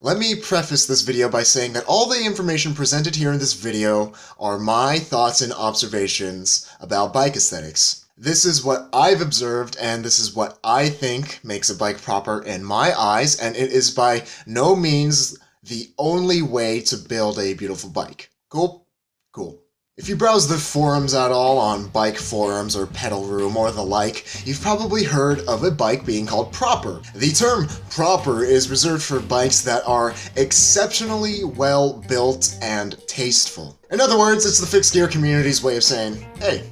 Let me preface this video by saying that all the information presented here in this video are my thoughts and observations about bike aesthetics. This is what I've observed, and this is what I think makes a bike proper in my eyes, and it is by no means the only way to build a beautiful bike. Cool? Cool. If you browse the forums at all on bike forums or pedal room or the like, you've probably heard of a bike being called proper. The term proper is reserved for bikes that are exceptionally well built and tasteful. In other words, it's the fixed gear community's way of saying, hey,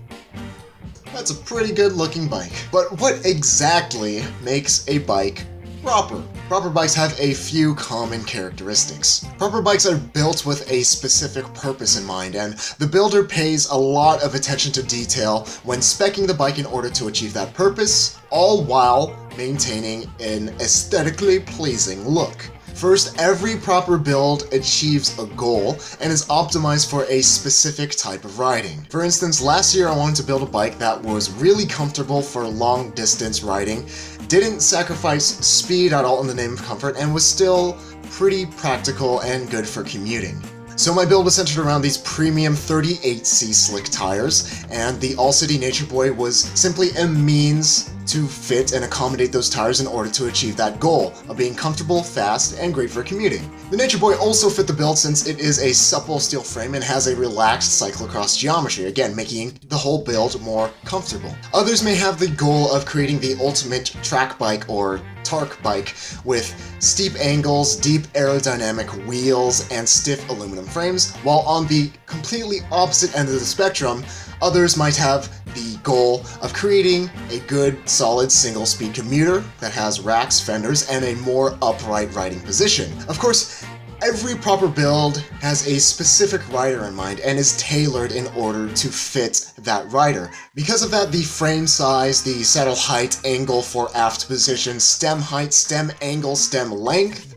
that's a pretty good looking bike. But what exactly makes a bike proper? Proper bikes have a few common characteristics. Proper bikes are built with a specific purpose in mind, and the builder pays a lot of attention to detail when speccing the bike in order to achieve that purpose, all while maintaining an aesthetically pleasing look. First, every proper build achieves a goal and is optimized for a specific type of riding. For instance, last year I wanted to build a bike that was really comfortable for long distance riding, didn't sacrifice speed at all in the name of comfort, and was still pretty practical and good for commuting. So my build was centered around these premium 38C slick tires, and the All-City Nature Boy was simply a means to fit and accommodate those tires in order to achieve that goal of being comfortable, fast, and great for commuting. The Nature Boy also fit the build since it is a supple steel frame and has a relaxed cyclocross geometry, again making the whole build more comfortable. Others may have the goal of creating the ultimate track bike or torque bike with steep angles, deep aerodynamic wheels, and stiff aluminum frames, while on the completely opposite end of the spectrum, others might have the goal of creating a good, solid single-speed commuter that has racks, fenders, and a more upright riding position. Of course, every proper build has a specific rider in mind and is tailored in order to fit that rider. Because of that, the frame size, the saddle height, angle for aft position, stem height, stem angle, stem length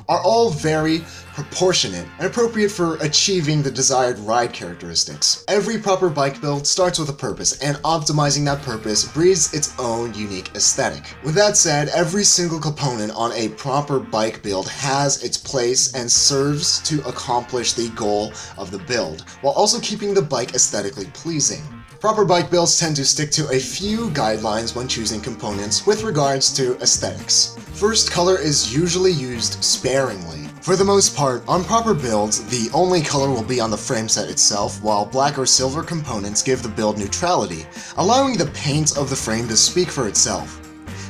are all very proportionate and appropriate for achieving the desired ride characteristics. Every proper bike build starts with a purpose, and optimizing that purpose breeds its own unique aesthetic. With that said, every single component on a proper bike build has its place and serves to accomplish the goal of the build, while also keeping the bike aesthetically pleasing. Proper bike builds tend to stick to a few guidelines when choosing components with regards to aesthetics. First, color is usually used sparingly. For the most part, on proper builds, the only color will be on the frame set itself, while black or silver components give the build neutrality, allowing the paint of the frame to speak for itself.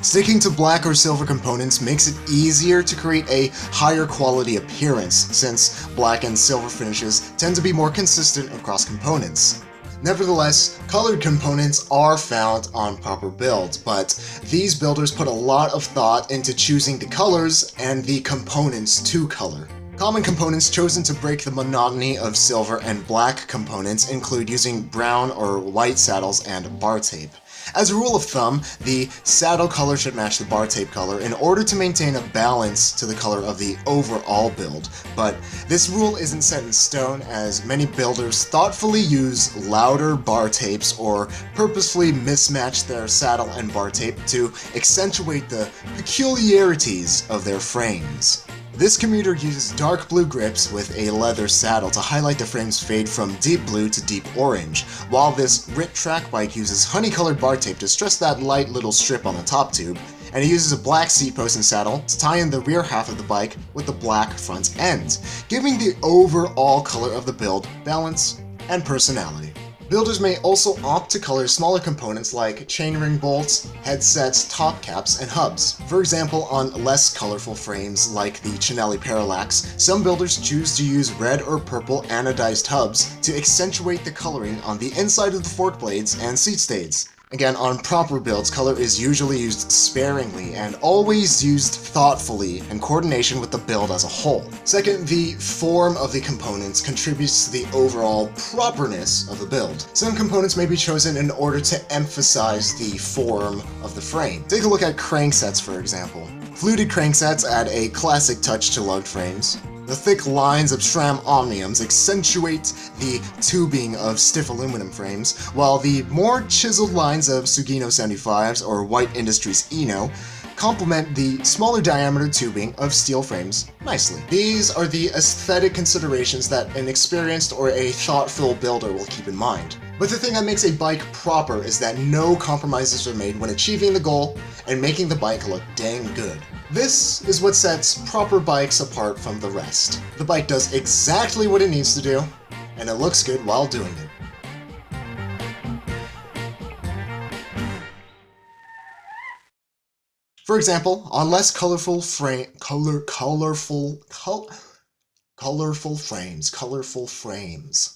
Sticking to black or silver components makes it easier to create a higher quality appearance, since black and silver finishes tend to be more consistent across components. Nevertheless, colored components are found on proper builds, but these builders put a lot of thought into choosing the colors and the components to color. Common components chosen to break the monotony of silver and black components include using brown or white saddles and bar tape. As a rule of thumb, the saddle color should match the bar tape color in order to maintain a balance to the color of the overall build, but this rule isn't set in stone, as many builders thoughtfully use louder bar tapes or purposefully mismatch their saddle and bar tape to accentuate the peculiarities of their frames. This commuter uses dark blue grips with a leather saddle to highlight the frame's fade from deep blue to deep orange, while this RIT track bike uses honey-colored bar tape to stress that light little strip on the top tube, and it uses a black seat post and saddle to tie in the rear half of the bike with the black front end, giving the overall color of the build balance and personality. Builders may also opt to color smaller components like chainring bolts, headsets, top caps, and hubs. For example, on less colorful frames like the Cinelli Parallax, some builders choose to use red or purple anodized hubs to accentuate the coloring on the inside of the fork blades and seat stays. Again, on proper builds, color is usually used sparingly and always used thoughtfully in coordination with the build as a whole. Second, the form of the components contributes to the overall properness of the build. Some components may be chosen in order to emphasize the form of the frame. Take a look at cranksets, for example. Fluted cranksets add a classic touch to lugged frames. The thick lines of SRAM Omniums accentuate the tubing of stiff aluminum frames, while the more chiseled lines of Sugino 75s or White Industries Eno complement the smaller diameter tubing of steel frames nicely. These are the aesthetic considerations that an experienced or a thoughtful builder will keep in mind. But the thing that makes a bike proper is that no compromises are made when achieving the goal and making the bike look dang good. This is what sets proper bikes apart from the rest. The bike does exactly what it needs to do, and it looks good while doing it. For example, on less colorful frames.